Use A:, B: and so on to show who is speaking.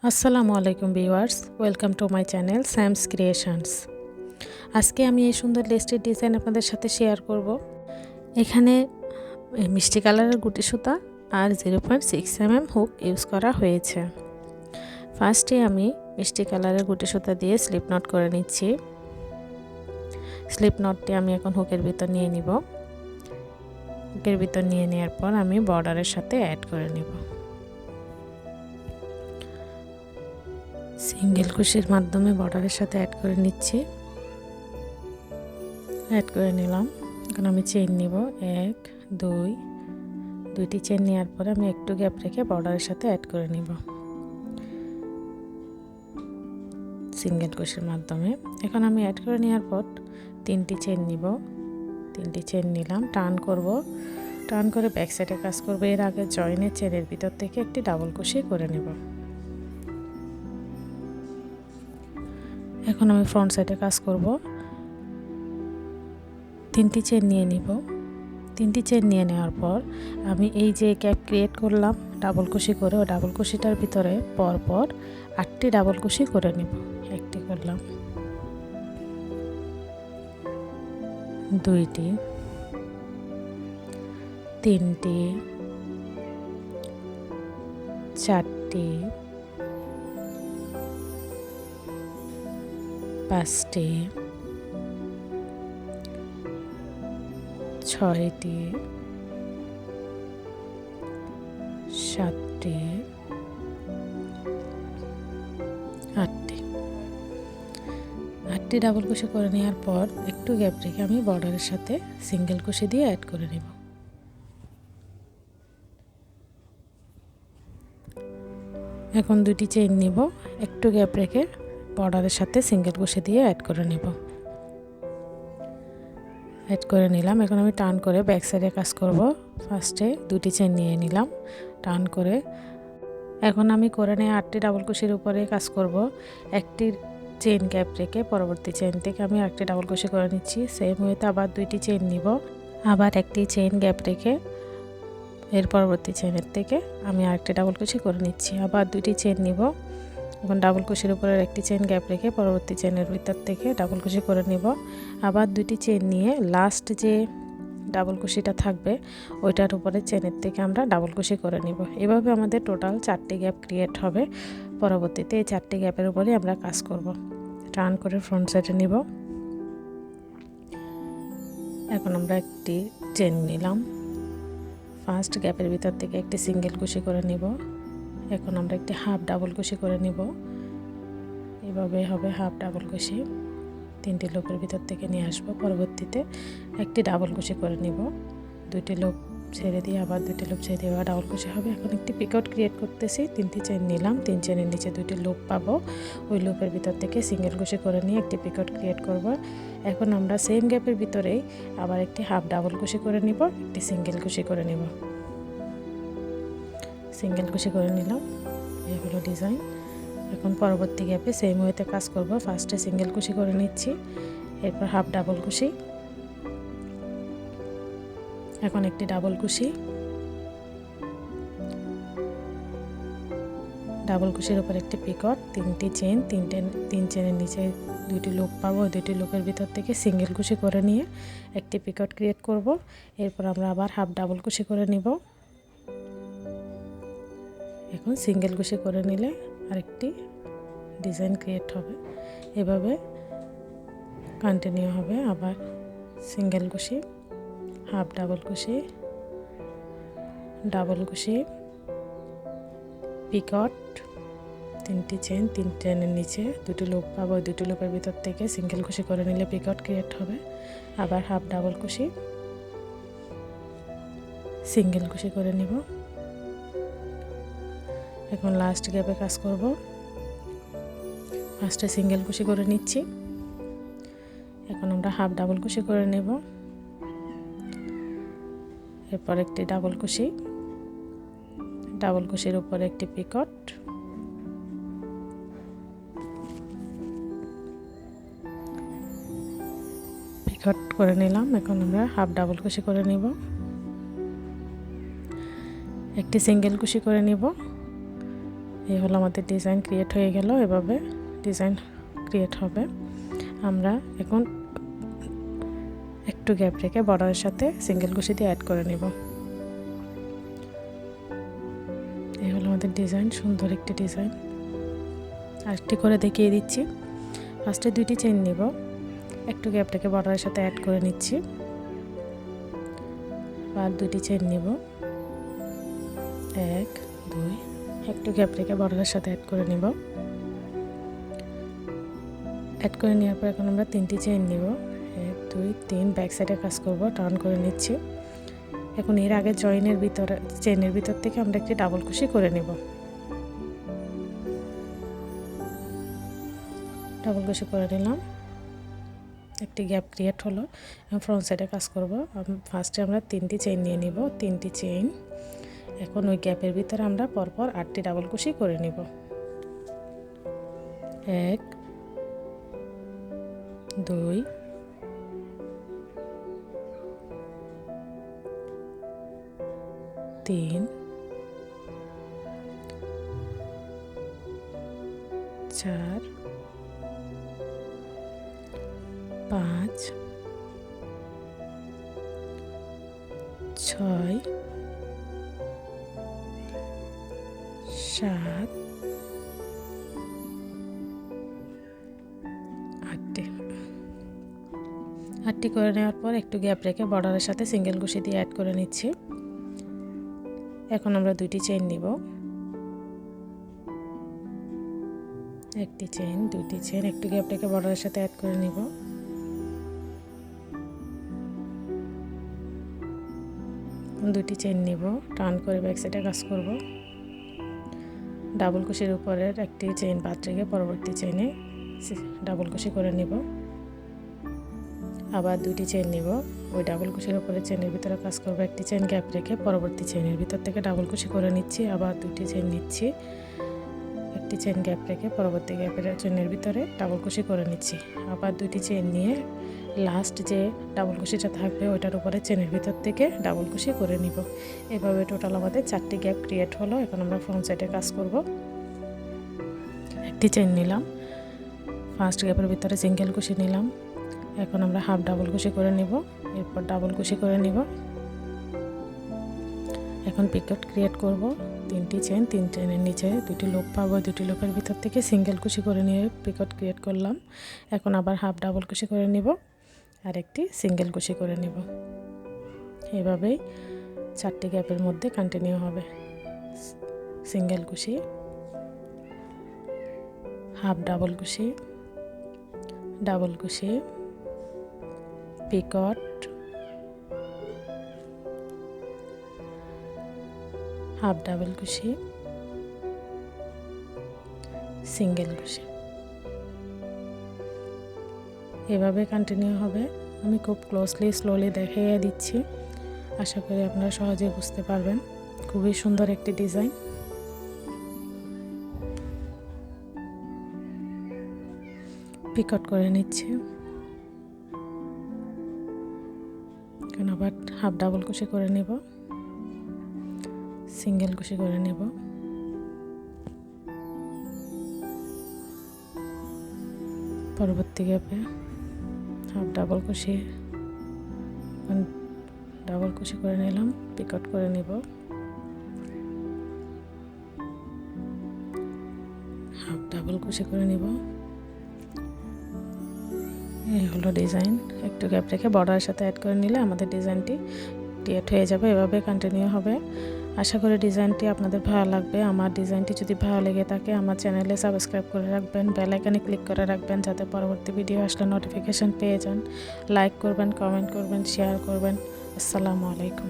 A: আসসালামু আলাইকুম viewers, welcome to my channel Sam's creations. আজকে আমি এই সুন্দর লেসটির ডিজাইন আপনাদের সাথে শেয়ার করব। এখানে মিষ্টি কালারের গুটি সুতা আর 0.6 mm হুক ইউজ করা হয়েছে। ফার্স্টে আমি মিষ্টি কালারের গুটি সুতা দিয়ে স্লিপ নট করে নিচ্ছি। স্লিপ নটটি আমি এখন হুকের ভিতর নিয়ে নিব। হুকের ভিতর নিয়ে নেওয়ার পর আমি বর্ডারের সাথে অ্যাড করে নিব। সিঙ্গেল কুশির মাধ্যমে বর্ডারের সাথে অ্যাড করে নিচ্ছি। অ্যাড করে নিলাম। এখন আমি চেইন নিব, 1 2 দুইটি চেইন নেওয়ার পরে আমি একটু গ্যাপ রেখে বর্ডারের সাথে অ্যাড করে নিব সিঙ্গেল কুশির মাধ্যমে। এখন আমি অ্যাড করে নেওয়ার পর তিনটি চেইন নিব। তিনটি চেইন নিলাম, টার্ন করব। টার্ন করে ব্যাক সাইডে কাজ করব। এর আগে জয়েনের চেনের ভিতর থেকে একটি ডাবল কুশি করে নেব। এখন আমি ফ্রন্ট সাইডে কাজ করব। তিনটি চেন নিয়ে নিব। তিনটি চেন নিয়ে নেওয়ার পর আমি এই যে গ্যাপ ক্রিয়েট করলাম ডাবল কুশি করে, ওই ডাবল কুশিটার ভিতরে পরপর 8টি ডাবল কুশি করে নিব। একটি করলাম, দুইটি, তিনটি, চারটি, পাঁচটি, ছয়টি, সাতটি, আটটি ডাবল কুশি করে নেওয়ার পর একটু গ্যাপ রেখে আমি বর্ডারের সাথে সিঙ্গেল কুশি দিয়ে অ্যাড করে নেব। এখন দুটি চেইন নিব, একটু গ্যাপ রেখে বর্ডারের সাথে সিঙ্গেল কুশি দিয়ে অ্যাড করে নেব। অ্যাড করে নিলাম। এখন আমি টার্ন করে ব্যাক সাইডে কাজ করব। ফার্স্টে দুটি চেইন নিয়ে নিলাম, টার্ন করে। এখন আমি করে নিয়ে 8টি ডাবল কুশির উপরে কাজ করব। একটি চেইন গ্যাপ রেখে পরবর্তী চেইন থেকে আমি একটি ডাবল কুশি করে নিচ্ছি। সেম ওয়েতে আবার দুইটি চেইন নিব, আবার একটি চেইন গ্যাপ রেখে এর পরবর্তী চেইনের থেকে আমি আরেকটি ডাবল কুশি করে নিচ্ছি। আবার দুইটি চেইন নিব। এখন ডাবল কুশির উপরে একটি চেইন গ্যাপ রেখে পরবর্তী চেইনের ভিতর থেকে ডাবল কুশি করে নিব। আবার দুটি চেইন নিয়ে লাস্ট যে ডাবল কুশিটা থাকবে ওইটার উপরে চেনের থেকে আমরা ডাবল কুশি করে নিব। এভাবে আমাদের টোটাল 4টি গ্যাপ ক্রিয়েট হবে। পরবর্তীতে এই 4টি গ্যাপের উপরে আমরা কাজ করব। টার্ন করে ফ্রন্ট সাইডে নিব। এখন আমরা একটি চেন নিলাম, ফার্স্ট গ্যাপের ভিতর থেকে একটি সিঙ্গেল কুশি করে নিব। এখন আমরা একটি হাফ ডাবল কুশি করে নিব। এভাবে হবে হাফ ডাবল কুশি। 3টি লুপের ভিতর থেকে নিয়ে আসবো। পরবর্তীতে একটি ডাবল কুশি করে নিব। 2টি লুপ ছেড়ে দিয়ে আবার 2টি লুপ ছেড়ে দিয়ে আবার ডাবল কুশি হবে। এখন একটি পিকআউট ক্রিয়েট করতেছি। 3টি চেইন নিলাম, 3 চেইনের নিচে 2টি লুপ পাবো। ওই লুপের ভিতর থেকে সিঙ্গেল কুশি করে নিয়ে একটি পিকআউট ক্রিয়েট করব। এখন আমরা সেম গ্যাপের ভিতরেই আবার একটি হাফ ডাবল কুশি করে নিব, একটি সিঙ্গেল কুশি করে নিব। সিঙ্গেল কুশি করে নিলাম। এই হলো ডিজাইন। এখন পরবর্তী গ্যাপে সেম ওয়েতে কাজ করব। ফার্স্টে সিঙ্গেল কুশি করে নিচ্ছি, এরপর হাফ ডাবল কুশি, এখন একটি ডাবল কুশি, ডাবল কুশির উপর একটি পিকআউট, 3টি চেইন, 3 চেইনের নিচে 2টি লুপ পাবো। 2টি লুপের ভিতর থেকে সিঙ্গেল কুশি করে নিয়ে একটি পিকআউট ক্রিয়েট করব। এরপর আমরা আবার হাফ ডাবল কুশি করে নিব। এখন সিঙ্গেল কুশি করে নিলে আরেকটি ডিজাইন ক্রিয়েট হবে। এভাবে কন্টিনিউ হবে। আবার সিঙ্গেল কুশি, হাফ ডাবল কুশি, ডাবল কুশি, পিকআউট, 3টি চেইন, 3 চেইনের নিচে 2টি লুপ পাবো। 2টি লুপের ভিতর থেকে সিঙ্গেল কুশি করে নিলে পিকআউট ক্রিয়েট হবে। আবার হাফ ডাবল কুশি, সিঙ্গেল কুশি করে নিব। এখন লাস্ট গ্যাপে কাজ করব। ফার্স্টে সিঙ্গেল কুশি করে নিচ্ছি। এখন আমরা হাফ ডাবল কুশি করে নেব। এরপর একটি ডাবল কুশি, ডাবল কুশির উপরে একটি পিকআউট, পিকআউট করে নিলাম। এখন আমরা হাফ ডাবল কুশি করে নিব, একটি সিঙ্গেল কুশি করে নিব। এই হলো আমাদের ডিজাইন ক্রিয়েট হয়ে গেল। এভাবে ডিজাইন ক্রিয়েট হবে। আমরা এখন একটু গ্যাপ রেখে বর্ডারের সাথে সিঙ্গেল কুশি দিয়ে অ্যাড করে নেব। এই হলো আমাদের ডিজাইন, সুন্দর একটি ডিজাইন। আরেকটি করে দেখিয়ে দিচ্ছি। ফার্স্টে 2টি চেইন নিব, একটু গ্যাপ রেখে বর্ডারের সাথে অ্যাড করে নিচ্ছি। আর 2টি চেইন নিব, 1 2, একটু গ্যাপ রেখে বর্ডারের সাথে অ্যাড করে নিব। অ্যাড করে নেওয়ার পর এখন আমরা 3টি চেইন নিব, 1 2 3, ব্যাক সাইডে কাজ করব, টার্ন করে নিচ্ছি। এখন এর আগে জয়েনের ভিতরে চেইনের ভিতর থেকে আমরা একটি ডাবল কুশি করে নেব। ডাবল কুশি করে নিলাম, একটি গ্যাপ ক্রিয়েট হলো। ফ্রন্ট সাইডে কাজ করব। ফার্স্টে আমরা 3টি চেইন নিয়ে নিব, 3টি চেইন। এখন ওই গ্যাপের ভিতরে আমরা পরপর 8টি ডাবল কুশি করে নিব। 1 2 3 4 5 6 7 8টি করে নেওয়ার পর একটু গ্যাপ রেখে বর্ডারের সাথে সিঙ্গেল কুশি দিয়ে অ্যাড করে নিচ্ছি। এখন আমরা 2টি চেইন নিব, একটি চেইন 2টি চেইন, একটু গ্যাপ রেখে বর্ডারের সাথে অ্যাড করে নিব। দুটি চেইন নিব, টার্ন করে ব্যাক সাইডে কাজ করব। ডাবল কুশির উপরের একটি চেইন বাদ রেখে পরবর্তী চেইনে ডাবল কুশি করে নিব। আবার 2টি চেইন নিব, ওই ডাবল কুশির উপরে চেইনের ভিতরে কাজ করব। একটি চেইন গ্যাপ রেখে পরবর্তী চেইনের ভিতর থেকে ডাবল কুশি করে নিচ্ছি। আবার 2টি চেইন নিচ্ছি, একটি চেইন গ্যাপ রেখে পরবর্তী গ্যাপের চেইনের ভিতরে ডাবল কুশি করে নিচ্ছি। আবার 2টি চেইন নিয়ে লাস্ট যে ডাবল কুশিটা থাকবে ওইটার উপরে চেইনের ভিতর থেকে ডাবল কুশি করে নিব। এভাবে টোটাল আমাদের 4টি গ্যাপ ক্রিয়েট হলো। এখন আমরা ফ্রন্ট সাইডে কাজ করব। একটি চেইন নিলাম, ফার্স্ট গ্যাপের ভিতরে সিঙ্গেল কুশি নিলাম। এখন আমরা হাফ ডাবল কুশি করে নিব, এরপর ডাবল কুশি করে নিব। এখন পিকট ক্রিয়েট করব। 3টি চেইন, 3 চেইনের নিচে 2টি লুপ পাবো, 2টি লুপের ভিতর থেকে সিঙ্গেল কুশি করে নিয়ে পিকট ক্রিয়েট করলাম। এখন আবার হাফ ডাবল কুশি করে নিব আর একটি সিঙ্গেল কুশি করে নিব। এভাবেই 4টি গ্যাপের মধ্যে কন্টিনিউ হবে। সিঙ্গেল কুশি, হাফ ডাবল কুশি, ডাবল কুশি, পিকট, হাফ ডাবল কুশি, সিঙ্গেল কুশি। এভাবে কন্টিনিউ হবে। আমি খুব স্লোলি দেখিয়ে দিচ্ছি, আশা করি আপনারা সহজে বুঝতে পারবেন। খুবই সুন্দর একটি ডিজাইন। পিকট করে নিচ্ছি, এখন আবার হাফ ডাবল কুশি করে নেব, সিঙ্গেল কুশি করে নেব। পরবর্তী গ্যাপে হাফ ডাবল কুশি, ডাবল কুশি করে নিলাম, পিকট করে নেব, হাফ ডাবল কুশি করে নেব। এই হলো ডিজাইন। একটু গ্যাপ রেখে বর্ডারের সাথে অ্যাড করে নিলে আমাদের ডিজাইনটি ক্রিয়েট হয়ে যাবে। এভাবে কন্টিনিউ হবে। আশা করি ডিজাইনটি আপনাদের ভালো লাগবে। আমার ডিজাইনটি যদি ভালো লেগে থাকে আমার চ্যানেলে সাবস্ক্রাইব করে রাখবেন, বেল আইকনে ক্লিক করে রাখবেন যাতে পরবর্তী ভিডিও আসলে নোটিফিকেশন পেয়ে যান। লাইক করবেন, কমেন্ট করবেন, শেয়ার করবেন। আসসালামু আলাইকুম।